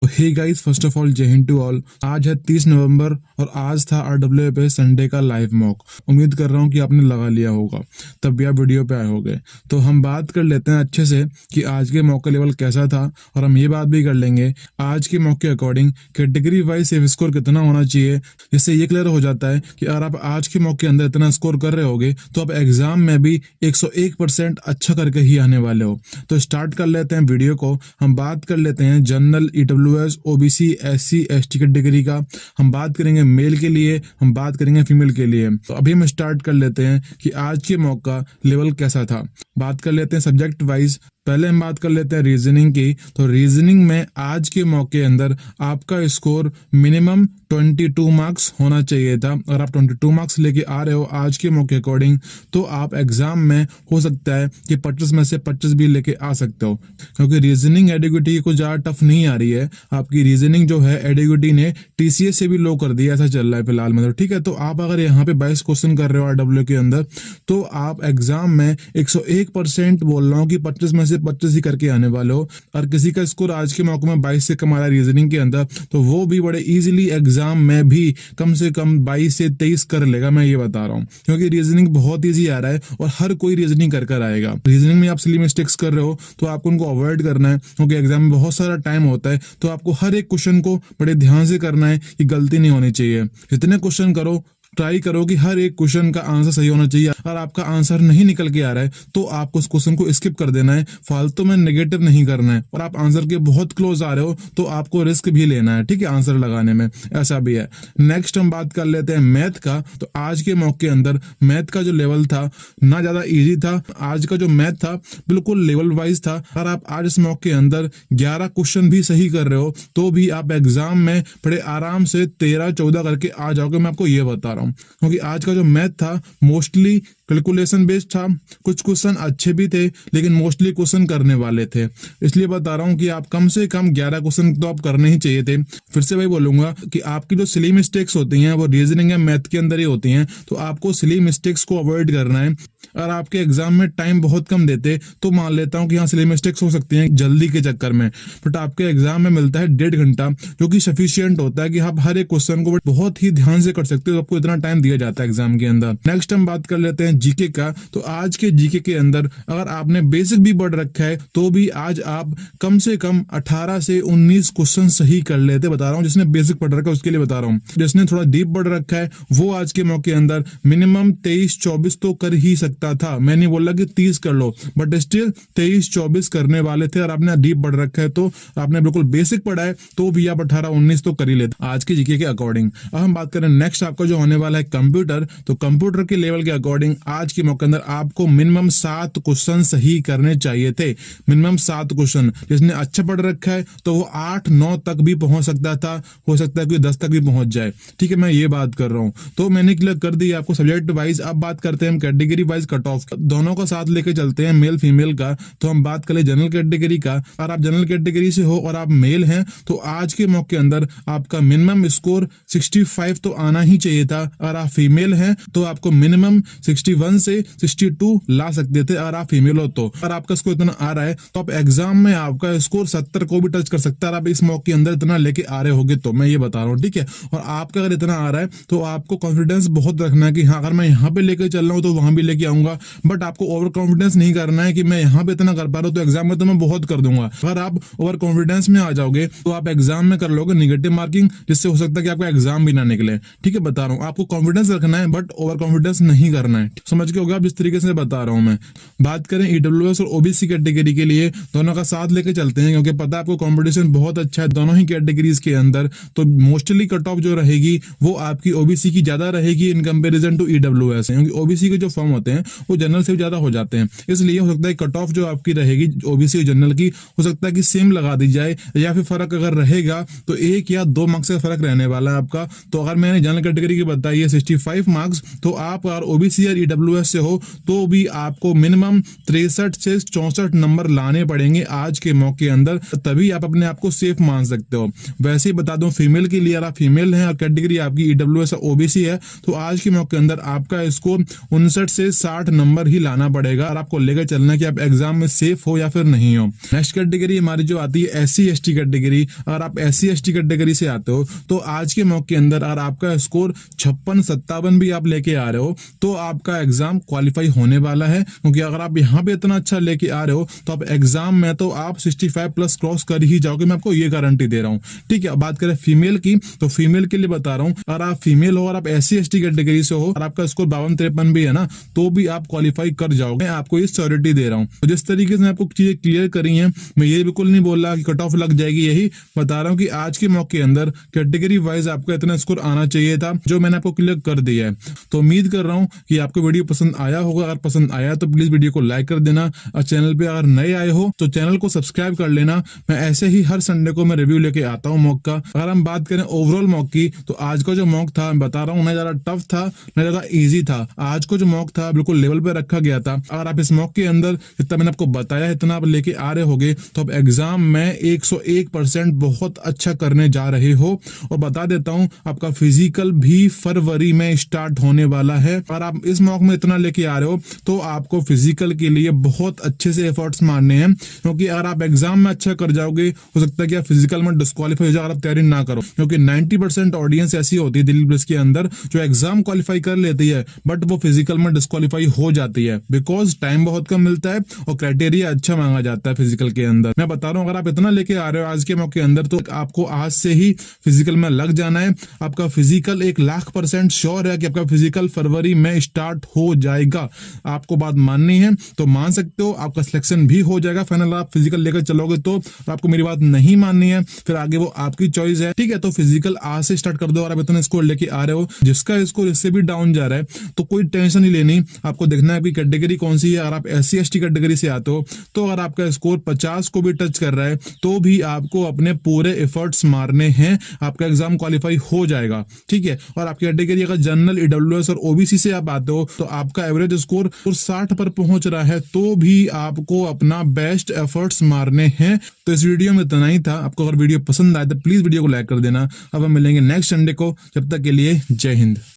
Hey guys, first of all जय हिंद to all. आज है 30 नवंबर और आज था RWA पे संडे का लाइव मॉक। उम्मीद कर रहा हूँ कि आपने लगा लिया होगा, तब भी आप वीडियो पे आए होंगे। तो हम बात कर लेते हैं अच्छे से कि आज के मॉक का लेवल कैसा था, और हम ये बात भी कर लेंगे आज के मॉक के according category wise safe score कितना होना चाहिए, जिससे ये क्लियर हो जाता है कि अगर आप आज के मॉक के अंदर इतना स्कोर कर रहे होगे तो आप एग्जाम में भी 101% अच्छा करके ही आने वाले हो। तो स्टार्ट कर लेते हैं वीडियो को। हम बात कर लेते हैं general, EWS, OBC, SC, ST category का। हम बात करेंगे मेल के लिए, हम बात करेंगे फीमेल के लिए। तो अभी हम स्टार्ट कर लेते हैं कि आज के मॉक का लेवल कैसा था। बात कर लेते हैं सब्जेक्ट वाइज। पहले हम बात कर लेते हैं रीजनिंग की। तो रीजनिंग में आज के मॉक के अंदर आपका स्कोर मिनिमम 22 मार्क्स होना चाहिए था। अगर आप 22 मार्क्स लेके आ रहे हो आज के मॉक के अकॉर्डिंग, तो आप एग्जाम में हो सकता है कि 25 में से 25 भी लेके आ सकते हो, क्योंकि रीजनिंग एडिक्विटी को ज़्यादा टफ नहीं आ रही है। आपकी रीजनिंग जो है एडिक्विटी ने TCS से भी लो कर दिया, ऐसा चल रहा है फिलहाल में। तो ठीक है, तो आप अगर यहाँ पे 22 क्वेश्चन कर रहे हो RWA के अंदर, तो आप एग्जाम में 101% बोल रहा हूँ कि 25 में से 25 ही करके आने वाले हो। और किसी का स्कोर आज के मौके में 22 से कम आ रहा है रीजनिंग के अंदर, तो वो भी बड़े इजीली एग्जाम में भी कम से कम 22 से 23 कर लेगा, मैं ये बता रहा हूँ। क्योंकि रीजनिंग बहुत ईजी आ रहा है और हर कोई रीजनिंग कर आएगा। रीजनिंग में आप सिली मिस्टेक्स कर रहे हो तो आपको उनको अवॉइड करना है, क्योंकि एग्जाम में बहुत सारा टाइम होता है। तो आपको हर एक क्वेश्चन को बड़े ध्यान से करना है कि गलती नहीं होनी चाहिए। जितने क्वेश्चन करो, ट्राई करो कि हर एक क्वेश्चन का आंसर सही होना चाहिए। अगर आपका आंसर नहीं निकल के आ रहा है तो आपको उस क्वेश्चन को स्किप कर देना है, फालतू में नेगेटिव नहीं करना है। और आप आंसर के बहुत क्लोज आ रहे हो तो आपको रिस्क भी लेना है, ठीक है, आंसर लगाने में, ऐसा भी है। नेक्स्ट हम बात कर लेते हैं मैथ का। तो आज के मॉक के अंदर मैथ का जो लेवल था ना ज्यादा इजी था। आज का जो मैथ था बिल्कुल लेवल वाइज था। अगर आप आज इस मॉक के अंदर 11 क्वेश्चन भी सही कर रहे हो तो भी आप एग्जाम में बड़े आराम से 13-14 करके आ जाओगे, मैं आपको ये बता रहा हूँ। क्योंकि आज का जो मैथ था मोस्टली कैलकुलेशन बेस्ड था। कुछ क्वेश्चन अच्छे भी थे लेकिन मोस्टली क्वेश्चन करने वाले थे, इसलिए बता रहा हूँ कि आप कम से कम 11 क्वेश्चन तो आप करने ही चाहिए थे। फिर से वही बोलूंगा कि आपकी जो सिली मिस्टेक्स होती हैं वो रीजनिंग या मैथ के अंदर ही होती हैं, तो आपको सिली मिस्टेक्स को अवॉइड करना है। अगर आपके एग्जाम में टाइम बहुत कम देते तो मान लेता हूँ कि हाँ सिली मिस्टेक्स हो सकती हैं जल्दी के चक्कर में, बट आपके एग्जाम में मिलता है 1.5 घंटा, जो कि सफिशियंट होता है कि आप हर एक क्वेश्चन को बहुत ही ध्यान से कर सकते हो। आपको इतना टाइम दिया जाता है एग्जाम के अंदर। नेक्स्ट हम बात कर लेते हैं जीके का। तो आज के जीके के अंदर अगर आपने बेसिक भी पढ़ रखा है तो भी आज आप कम से कम 18 से 19 क्वेश्चन सही कर लेते, बता रहा हूँ। जिसने बेसिक पढ़ रखा है उसके लिए बता रहा हूँ। जिसने थोड़ा डीप पढ़ रखा है वो आज के मौके अंदर मिनिमम 23-24 तो कर ही सकता था। मैं नहीं बोल रहा कि 30 कर लो, बट स्टिल 23-24 करने वाले थे। और आपने डीप पढ़ रखा है तो आपने बिल्कुल बेसिक पढ़ा है तो भी आप 18-19 तो कर ही लेते आज के जीके के अकॉर्डिंग। अब हम बात करें नेक्स्ट आपका जो होने वाला है कंप्यूटर। तो कंप्यूटर के लेवल के अकॉर्डिंग आज के मौके अंदर आपको मिनिमम 7 क्वेश्चन सही करने चाहिए थे। Minimum 7 question. जिसने अच्छा पढ़ रखा है तो वो 8-9 तक भी पहुंच सकता था, हो सकता है कि 10 तक भी पहुंच जाए, ठीक है, मैं ये बात कर रहा हूं। तो मैंने क्लियर कर दी आपको सब्जेक्ट वाइज। अब बात करते हैं हम कैटेगरी वाइज कट ऑफ, दोनों का साथ लेके चलते हैं, मेल फीमेल का। तो हम बात करें जनरल कैटेगरी का। अगर आप जनरल कैटेगरी से हो और आप मेल हैं तो आज के मौके अंदर आपका मिनिमम स्कोर 65 तो आना ही चाहिए था। अगर आप फीमेल हैं तो आपको मिनिमम 61 से 62 ला सकते थे अगर आप फीमेल हो तो। अगर आपका स्कोर इतना आ रहा है तो आप एग्जाम में आपका स्कोर 70 को भी टच कर सकता है। आप इस मॉक के अंदर इतना लेके आ रहे होगे तो मैं ये बता रहा हूँ, ठीक है। और आपका अगर इतना आ रहा है तो आपको कॉन्फिडेंस बहुत रखना है कि हाँ अगर मैं यहाँ पे लेके चल रहा हूँ तो वहां भी लेके आऊंगा। बट आपको ओवर कॉन्फिडेंस नहीं करना है कि मैं यहाँ पे इतना कर पा रहा हूँ तो एग्जाम में तो मैं बहुत कर दूंगा। अगर आप ओवर कॉन्फिडेंस में आ जाओगे तो आप एग्जाम में कर लोगे नेगेटिव मार्किंग, जिससे हो सकता है कि आपका एग्जाम भी ना निकले, ठीक है, बता रहा हूँ। आपको कॉन्फिडेंस रखना है बट ओवर कॉन्फिडेंस नहीं करना है, समझ के होगा आप जिस तरीके से बता रहा हूँ मैं। बात करें EWS और OBC कैटेगरी के लिए, दोनों का साथ लेके चलते हैं क्योंकि पता है आपको कंपटीशन बहुत अच्छा है दोनों ही कैटेगरीज के अंदर। तो मोस्टली कट ऑफ जो रहेगी वो आपकी OBC की ज्यादा रहेगी इन कंपैरिजन टू EWS, क्योंकि OBC के जो फॉर्म होते हैं वो जनरल से भी ज्यादा हो जाते हैं। इसलिए हो सकता है कट ऑफ जो आपकी रहेगी OBC और जनरल की हो सकता है कि सेम लगा दी जाए, या फिर फर्क अगर रहेगा तो 1 या 2 मार्क्स का फर्क रहने वाला है आपका। तो अगर मैंने जनरल कैटेगरी की बताई है 65 मार्क्स, तो आप अगर OBC और EWS से हो तो भी आपको मिनिमम 63 से 64 नंबर लाने पड़ेंगे आज के मौके अंदर, तभी आप अपने आप को सेफ मान सकते हो। वैसे ही बता दूं फीमेल के लिए, अगर आप फीमेल हैं और कैटेगरी आपकी EWS और OBC है तो आज के मौके अंदर आपका स्कोर 59 से 60 60 नंबर ही लाना पड़ेगा और आपको लेकर चलना कि आप एग्जाम में सेफ हो या फिर नहीं हो। नेक्स्ट कैटेगरी हमारी जो आती है SC/ST कैटेगरी। अगर आप SC/ST कैटेगरी से आते हो तो आज के मॉक के अंदर अगर आपका स्कोर 56-57 भी आप लेके आ रहे हो तो आपका एग्जाम क्वालिफाई होने वाला है, क्योंकि अगर आप यहाँ पे इतना अच्छा लेके आ रहे हो तो आप एग्जाम में तो आप 65+ क्रॉस कर ही जाओगे, मैं आपको ये गारंटी दे रहा हूँ। ठीक है, बात करें फीमेल की तो फीमेल के लिए बता रहा हूँ, अगर आप फीमेल हो और आप SC/ST कैटेगरी से हो और आपका स्कोर 52-53 भी है ना तो भी आप क्वालिफाई कर जाओगे, आपको ये श्योरिटी दे रहा हूँ। तो जिस तरीके से आपको चीजें क्लियर करी हैं, मैं ये बिल्कुल नहीं बोल रहा कि कट ऑफ लग जाएगी, यही बता रहा हूँ कि आज के मॉक के अंदर कैटेगरी वाइज आपका इतना स्कोर आना चाहिए था, जो मैंने आपको क्लियर कर दिया है। तो उम्मीद कर रहा हूँ कि आपको वीडियो पसंद आया होगा। अगर पसंद आया तो प्लीज वीडियो को लाइक कर देना और चैनल पे अगर नए आए हो तो चैनल को सब्सक्राइब कर लेना। मैं ऐसे ही हर संडे को मैं रिव्यू लेके आता हूँ मॉक का। अगर हम बात करें ओवरऑल मॉक की तो आज का जो मॉक था मैं बता रहा हूँ ना ज्यादा टफ था ना ज्यादा इजी था। आज को जो मॉक था बिल्कुल लेवल पे रखा गया था। अगर आप इस मॉक के अंदर जितना मैंने आपको बताया इतना आप लेके आ रहे होगे तो आप एग्जाम में 101% बहुत अच्छा करने जा रहे हो। और बता देता हूँ आपका फिजिकल भी फरवरी में स्टार्ट होने वाला है। अगर आप इस मॉक में इतना लेके आ रहे हो तो आपको फिजिकल के लिए बहुत अच्छे से एफर्ट्स मारने हैं, क्योंकि अगर आप एग्जाम में अच्छा कर जाओगे हो सकता है कि आप फिजिकल में डिस्क्वालीफाई हो जाए अगर आप तैयारी ना करो, क्योंकि 90% ऑडियंस ऐसी होती है दिल्ली पुलिस के अंदर जो एग्जाम क्वालिफाई कर लेती है बट वो फिजिकल में डिस्क्वालीफाई हो जाती है, बिकॉज टाइम बहुत कम मिलता है और क्राइटेरिया अच्छा मांगा जाता है फिजिकल के अंदर। मैं बता रहा हूँ अगर आप इतना लेके आ रहे हो आज के मॉक के अंदर तो आपको आज से ही फिजिकल में लग जाना है। आपका फिजिकल 1,00,000% श्योर है कि आपका फिजिकल फरवरी में स्टार्ट हो जाएगा। आपको बात माननी है तो मान सकते हो, आपका सिलेक्शन भी हो जाएगा फाइनल। आप फिजिकल लेकर चलोगे तो आपको मेरी बात नहीं माननी है फिर आगे वो आपकी चॉइस है। ठीक है, तो फिजिकल आज से स्टार्ट कर दो। और आप इतना स्कोर लेके आ रहे हो, जिसका स्कोर इससे भी डाउन जा रहा है तो कोई टेंशन नहीं लेनी। आपको देखना है कि कैटेगरी कौन सी है। अगर आप SC/ST कैटेगरी से आते हो तो अगर आपका स्कोर 50 को भी टच कर रहा है तो भी आपको अपने पूरे एफर्ट्स मारने हैं, आपका एग्जाम क्वालिफाई हो जाएगा। ठीक है, और आपकी कैटेगरी अगर जनरल, EWS और OBC से आप आते हो तो आपका एवरेज स्कोर 60 पर पहुंच रहा है तो भी आपको अपना बेस्ट एफर्ट्स मारने हैं। तो इस वीडियो में इतना ही था। आपको अगर वीडियो पसंद आए तो प्लीज वीडियो को लाइक कर देना। अब हम मिलेंगे नेक्स्ट संडे को, जब तक के लिए जय हिंद।